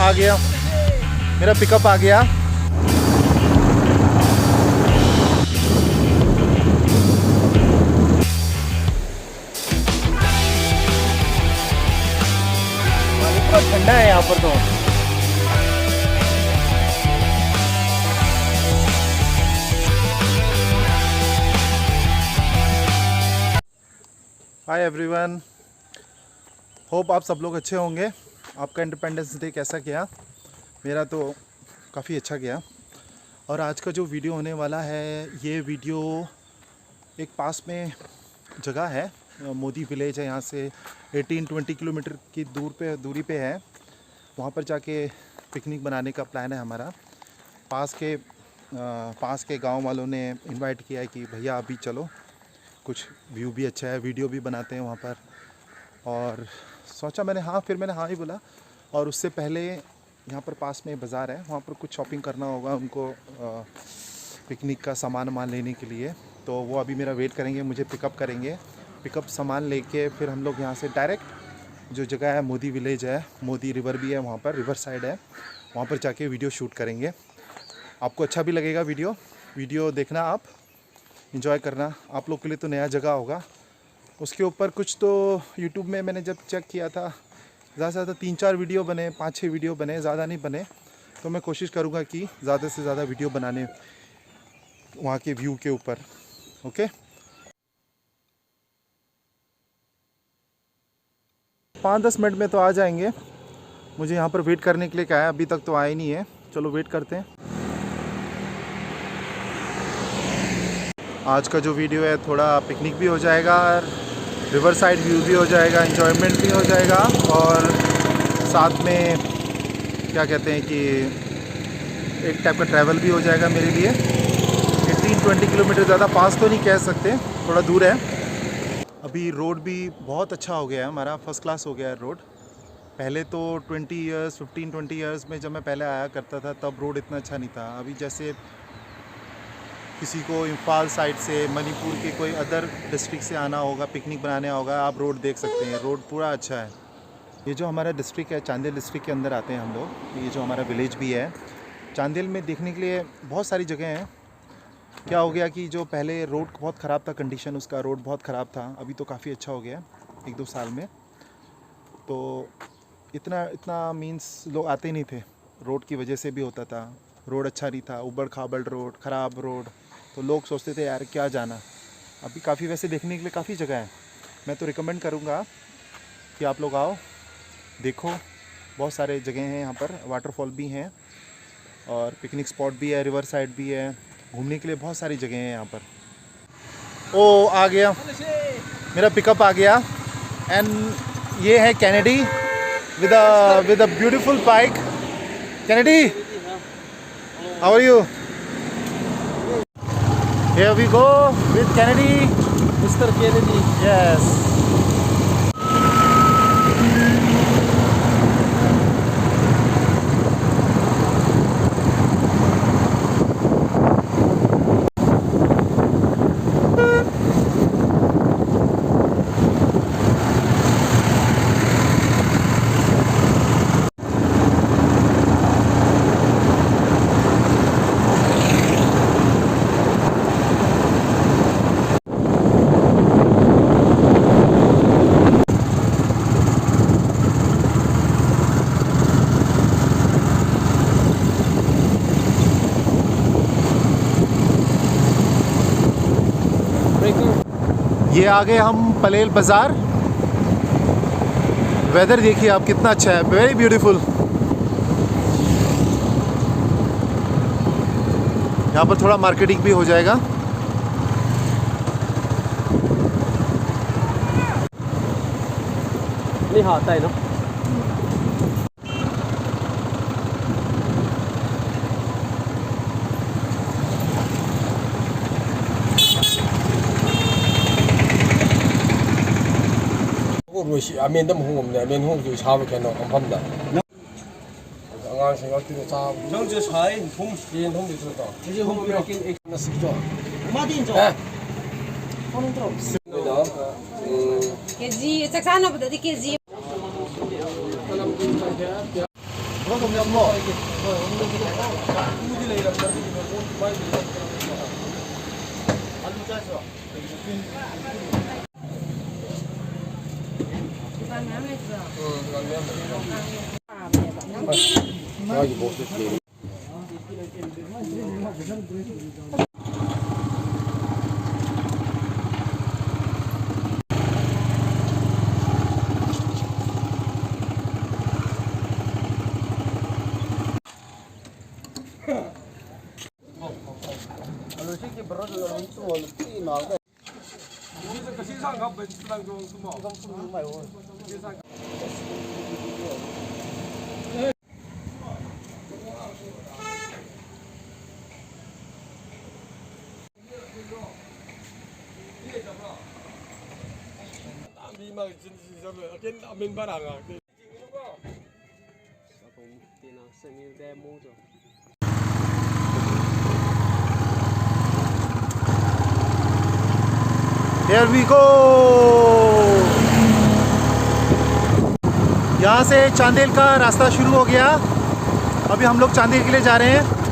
आ गया, मेरा पिकअप आ गया। बहुत ठंडा है यहाँ पर तो। हाय एवरीवन, होप आप सब लोग अच्छे होंगे। आपका इंडिपेंडेंस डे कैसा गया? मेरा तो काफ़ी अच्छा गया। और आज का जो वीडियो होने वाला है, ये वीडियो एक पास में जगह है, मोदी विलेज है, यहाँ से 18-20 किलोमीटर की दूरी पे है। वहाँ पर जाके पिकनिक बनाने का प्लान है हमारा। पास के गांव वालों ने इनवाइट किया है कि भैया अभी चलो, कुछ व्यू भी अच्छा है, वीडियो भी बनाते हैं वहाँ पर। और सोचा मैंने हाँ ही बोला। और उससे पहले यहाँ पर पास में बाज़ार है, वहाँ पर कुछ शॉपिंग करना होगा उनको पिकनिक का सामान लेने के लिए। तो वो अभी मेरा वेट करेंगे, मुझे पिकअप करेंगे। पिकअप सामान लेके फिर हम लोग यहाँ से डायरेक्ट जो जगह है, मोदी विलेज है, मोदी रिवर भी है वहाँ पर, रिवर साइड है, वहाँ पर जाके वीडियो शूट करेंगे। आपको अच्छा भी लगेगा वीडियो देखना, आप एंजॉय करना। आप लोग के लिए तो नया जगह होगा। उसके ऊपर कुछ तो यूट्यूब में मैंने जब चेक किया था, ज़्यादा से ज़्यादा 3-4 वीडियो बने, 5-6 वीडियो बने, ज़्यादा नहीं बने। तो मैं कोशिश करूँगा कि ज़्यादा से ज़्यादा वीडियो बनाने वहाँ के व्यू के ऊपर। ओके, 5-10 मिनट में तो आ जाएंगे। मुझे यहाँ पर वेट करने के लिए कहा है, अभी तक तो आए नहीं है। चलो वेट करते हैं। आज का जो वीडियो है, थोड़ा पिकनिक भी हो जाएगा, रिवर साइड व्यू भी हो जाएगा, एंजॉयमेंट भी हो जाएगा, और साथ में क्या कहते हैं कि एक टाइप का ट्रैवल भी हो जाएगा मेरे लिए। 18-20 किलोमीटर, ज़्यादा पास तो नहीं कह सकते, थोड़ा दूर है। अभी रोड भी बहुत अच्छा हो गया है हमारा, फर्स्ट क्लास हो गया है रोड। पहले तो 15-20 ईयर्स में जब मैं पहले आया करता था, तब रोड इतना अच्छा नहीं था। अभी जैसे किसी को इम्फाल साइड से, मणिपुर के कोई अदर डिस्ट्रिक्ट से आना होगा, पिकनिक बनाने होगा, आप रोड देख सकते हैं, रोड पूरा अच्छा है। ये जो हमारा डिस्ट्रिक्ट है, चांदेल डिस्ट्रिक्ट के अंदर आते हैं हम लोग। ये जो हमारा विलेज भी है चांदेल में, देखने के लिए बहुत सारी जगह हैं। क्या हो गया कि जो पहले रोड बहुत ख़राब था, कंडीशन उसका रोड बहुत ख़राब था, अभी तो काफ़ी अच्छा हो गया 1-2 साल में। तो इतना मीन्स लोग आते नहीं थे, रोड की वजह से भी होता था। रोड अच्छा नहीं था, उबड़ खाबड़ रोड, ख़राब रोड, तो लोग सोचते थे यार क्या जाना। अभी काफ़ी वैसे देखने के लिए काफ़ी जगह है। मैं तो रिकमेंड करूँगा कि आप लोग आओ, देखो। बहुत सारे जगह हैं यहाँ पर, वाटरफॉल भी हैं और पिकनिक स्पॉट भी है, रिवर साइड भी है, घूमने के लिए बहुत सारी जगह हैं यहाँ पर। ओ आ गया, मेरा पिकअप आ गया। एंड ये है Kennedy with a beautiful bike. Kennedy, how are you? Here we go with Kennedy. Mr. Kennedy. Yes. ये आ गए हम पलेल बाज़ार। वेदर देखिए आप कितना अच्छा है, वेरी ब्यूटीफुल। यहाँ पर थोड़ा मार्केटिंग भी हो जाएगा। नहीं हाँ आता है ना। 아멘도 먹으면 아멘 홍주 사업 개노 엄합니다. 안강생 같은 사업. 정주 사인 봄 이 홍주 들다. 이제 봄 이렇게 나 쓰죠. 마딘 저. 오는 거. KG, saksana ba dati KG? 그런 거 없냐 뭐? 후지 레이랑 다르게 많이 알루 짜서. 여기 뭐 쓸게. Mang xin sao vậy? Cái bên Ba Đằng à? Here we go. यहाँ से चांदेल का रास्ता शुरू हो गया। अभी हम लोग चांदेल के लिए जा रहे हैं।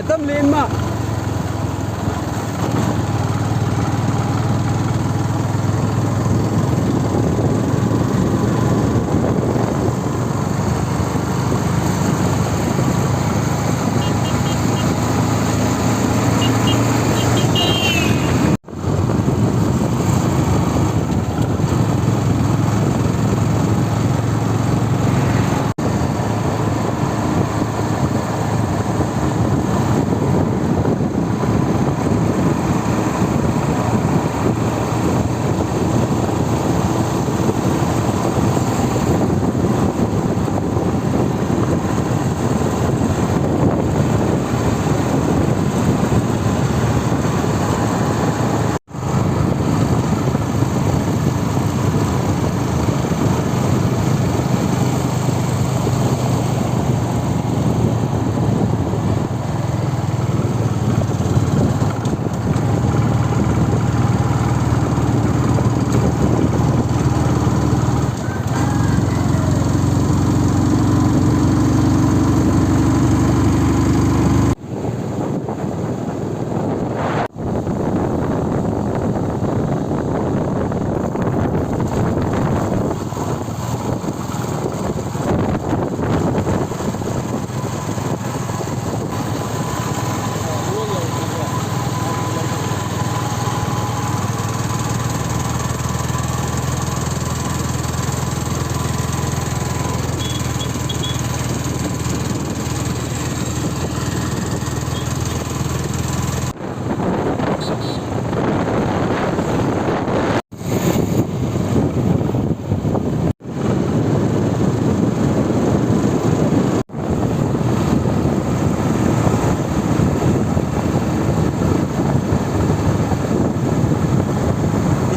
Tâm lên mà.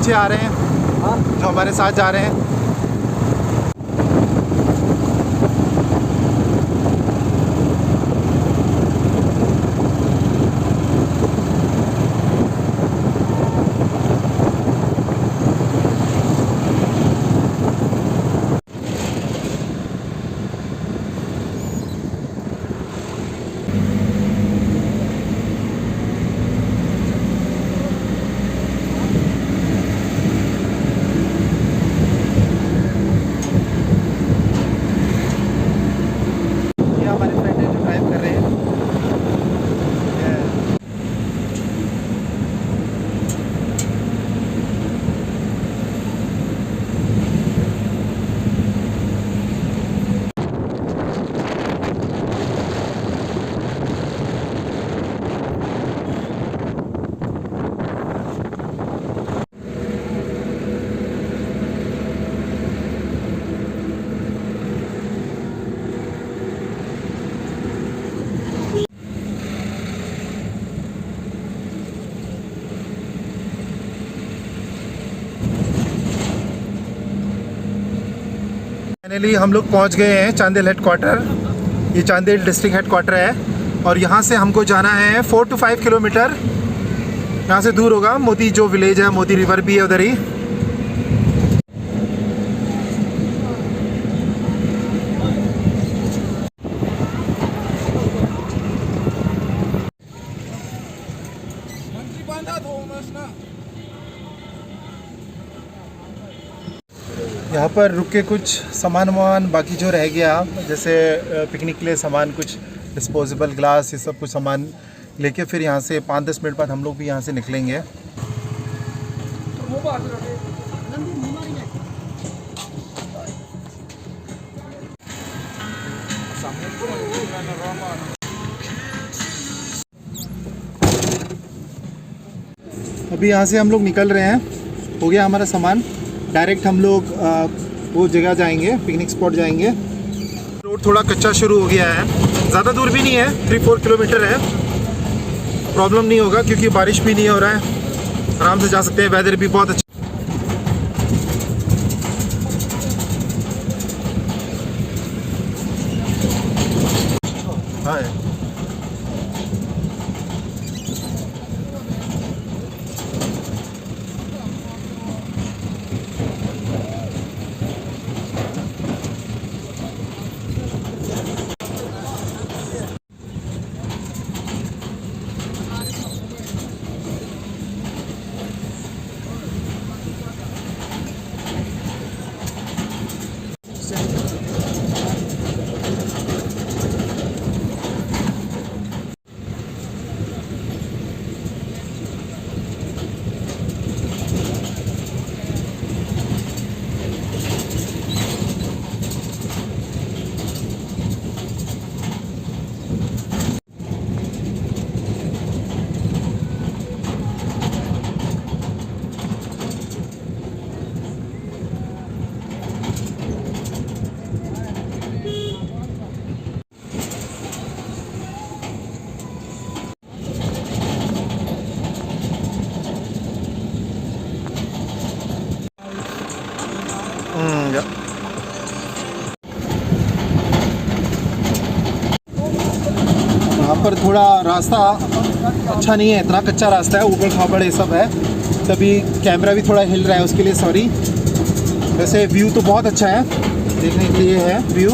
पीछे आ रहे हैं जो हमारे साथ जा रहे हैं। फाइनली हम लोग पहुंच गए हैं चांदेल हेडक्वार्टर। ये चांदेल डिस्ट्रिक्ट हेडक्वार्टर है और यहाँ से हमको जाना है 4 to 5 किलोमीटर। यहाँ से दूर होगा, मोती जो विलेज है, मोती रिवर भी है उधर ही। यहाँ पर रुक के कुछ सामान वामान बाकी जो रह गया, जैसे पिकनिक के लिए सामान, कुछ डिस्पोजेबल ग्लास, ये सब कुछ सामान लेके फिर यहाँ से 5-10 मिनट बाद हम लोग भी यहाँ से निकलेंगे। अभी यहाँ से हम लोग निकल रहे हैं, हो गया हमारा सामान। डायरेक्ट हम लोग वो जगह जाएंगे, पिकनिक स्पॉट जाएंगे। रोड थोड़ा कच्चा शुरू हो गया है, ज़्यादा दूर भी नहीं है, 3-4 किलोमीटर है। प्रॉब्लम नहीं होगा क्योंकि बारिश भी नहीं हो रहा है, आराम से जा सकते हैं। वेदर भी बहुत अच्छा है। यहाँ पर थोड़ा रास्ता अच्छा नहीं है, इतना कच्चा रास्ता है, ऊबड़ खाबड़ ये सब है, तभी कैमरा भी थोड़ा हिल रहा है, उसके लिए सॉरी। वैसे व्यू तो बहुत अच्छा है, देखने के लिए है व्यू।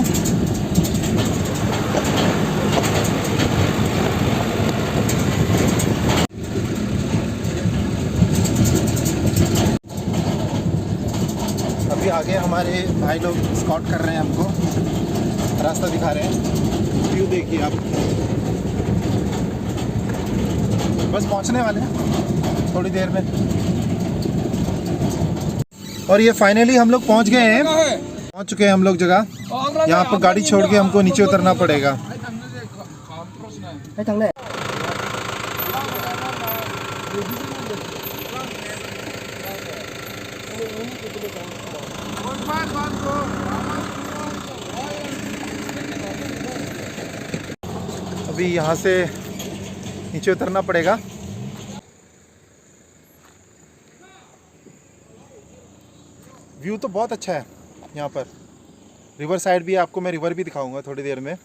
अभी आगे हमारे भाई लोग स्कॉट कर रहे हैं, हमको रास्ता दिखा रहे हैं। व्यू देखिए आप, बस पहुंचने वाले हैं थोड़ी देर में। और ये फाइनली हम लोग पहुंच गए हैं, पहुंच चुके हैं हम लोग जगह। यहाँ पर गाड़ी छोड़ के हमको नीचे उतरना पड़ेगा। अभी यहाँ से नीचे उतरना पड़ेगा। व्यू तो बहुत अच्छा है यहाँ पर, रिवर साइड भी है, आपको मैं रिवर भी दिखाऊंगा थोड़ी देर में।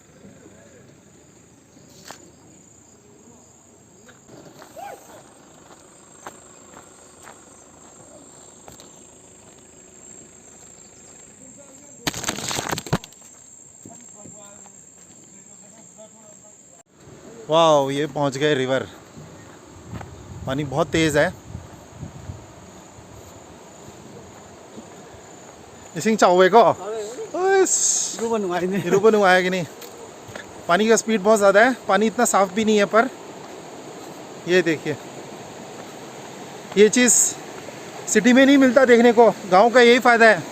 वाह, ये पहुँच गए रिवर। पानी बहुत तेज़ है। इसिंग चावे को रूबन आया कि नहीं। पानी का स्पीड बहुत ज़्यादा है, पानी इतना साफ़ भी नहीं है, पर ये देखिए, ये चीज़ सिटी में नहीं मिलता देखने को, गांव का यही फ़ायदा है।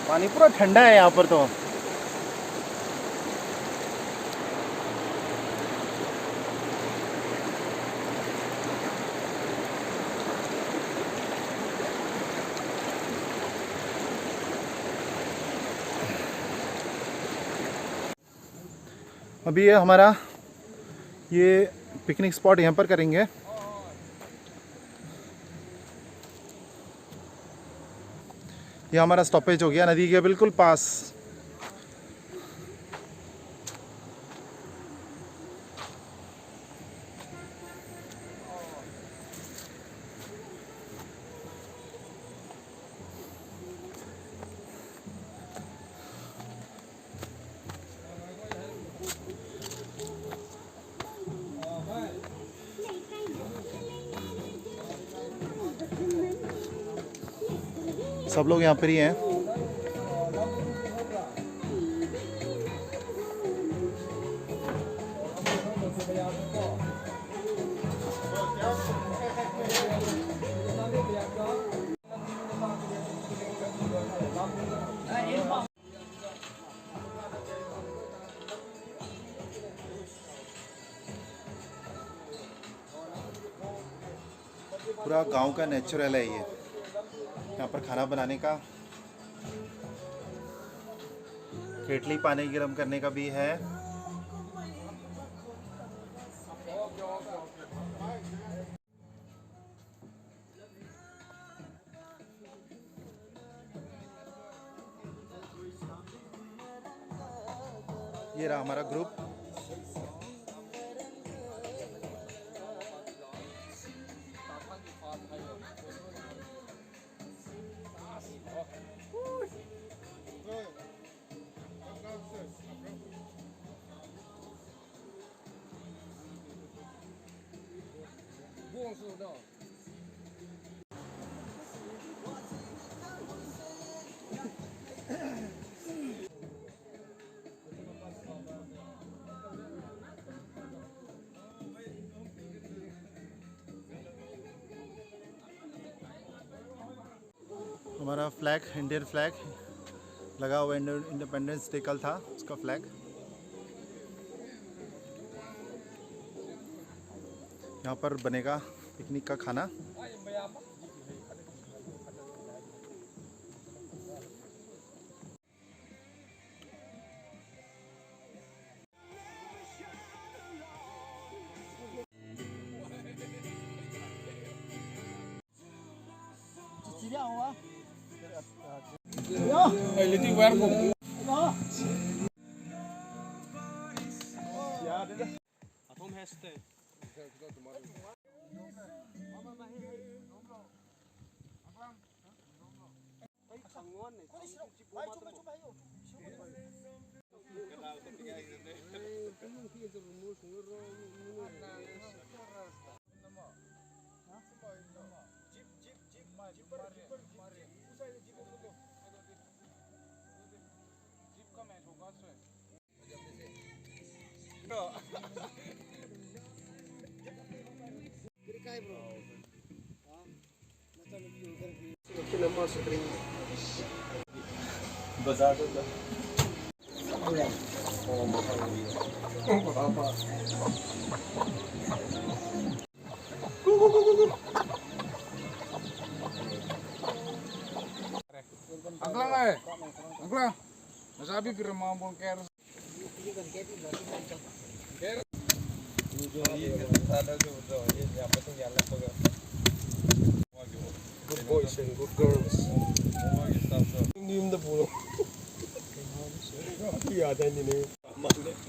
पानी पूरा ठंडा है यहाँ पर तो। अभी ये हमारा ये पिकनिक स्पॉट यहाँ पर करेंगे। ये हमारा स्टॉपेज हो गया नदी के बिल्कुल पास। सब लोग यहाँ पर ही हैं। पूरा गांव का नेचुरल है ये। यहाँ पर खाना बनाने का, केटली पानी गर्म करने का भी है। ये रहा हमारा ग्रुप। हमारा फ्लैग, इंडियन फ्लैग लगा हुआ, इंडिपेंडेंस डे कल था उसका फ्लैग। यहाँ पर बनेगा पिकनिक का खाना। Liting werk op. Atom heste. Angklang eh. Angklang. Nasabi kira mampu care. Good boys and good girls. Nim the pool. Iya ada ini.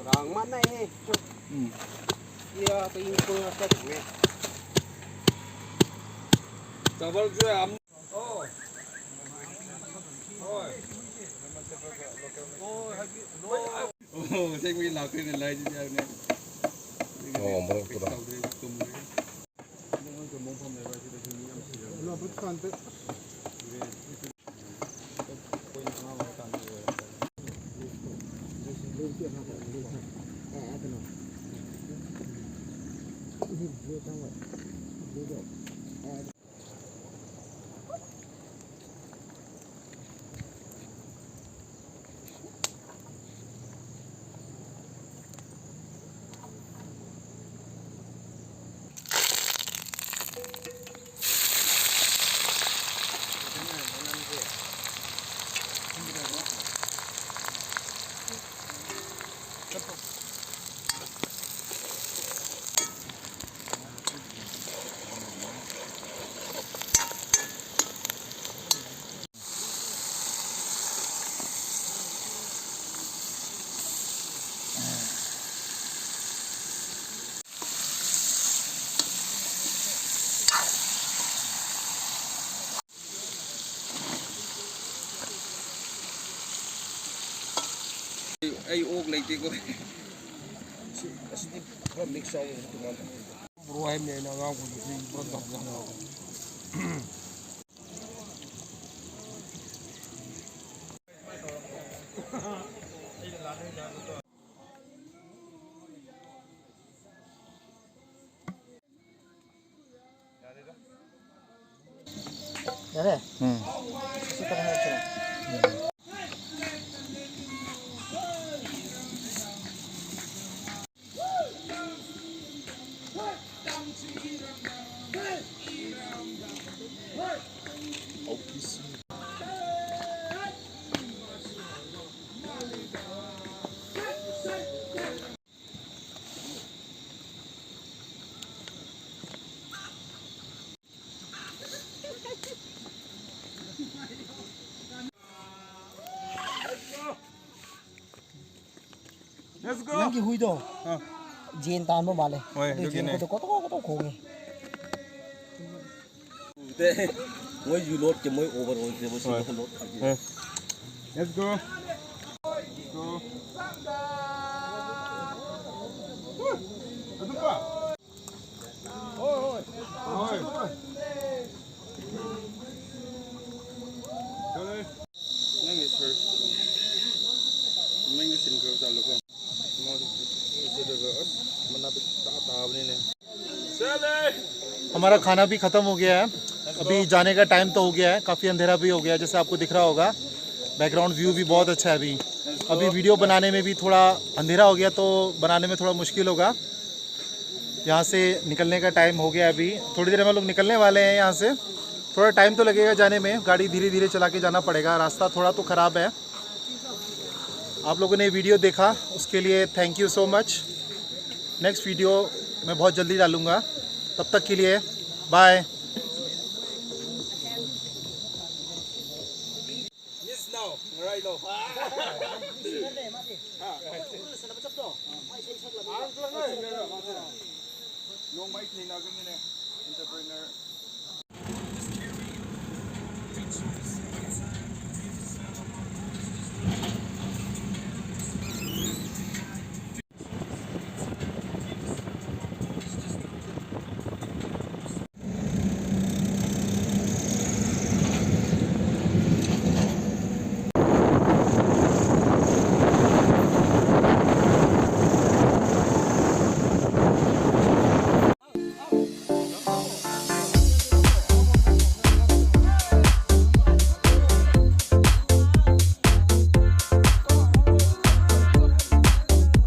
Rang mana ini? Iya, pengen punya satu. Sabal juga am. Oh. Oh, saya ingin lakukan yang lain juga ni. Oh, mereka tu. Ay, og lagi ko. Asli ba mix out ito man. Bro ay may nangaw ko si product lang ako. Dale. Isi ka na siya. Let's go. Nang gihuy do. Jin tan mo male. Oi, Jin ko to khong. Mỗi du lót cho mỗi overall thì mỗi single lót. Let's go. Let's go. Ano pa? Oi. Dale. Nang is first. Nang is single sa loko. Mo ito daga manapit sa taawnin ne. Sale! हमारा खाना भी ख़त्म हो गया है। अभी जाने का टाइम तो हो गया है, काफ़ी अंधेरा भी हो गया है, जैसे आपको दिख रहा होगा। बैकग्राउंड व्यू भी बहुत अच्छा है। अभी वीडियो बनाने में भी थोड़ा अंधेरा हो गया, तो बनाने में थोड़ा मुश्किल होगा। यहाँ से निकलने का टाइम हो गया है। अभी थोड़ी देर में लोग निकलने वाले हैं यहाँ से। थोड़ा टाइम तो लगेगा जाने में, गाड़ी धीरे धीरे चला के जाना पड़ेगा, रास्ता थोड़ा तो ख़राब है। आप लोगों ने वीडियो देखा उसके लिए thank you so much. Next video मैं बहुत जल्दी डालूँगा, तब तक के लिए bye. Miss now, right now. Yung mic ni entrepreneur.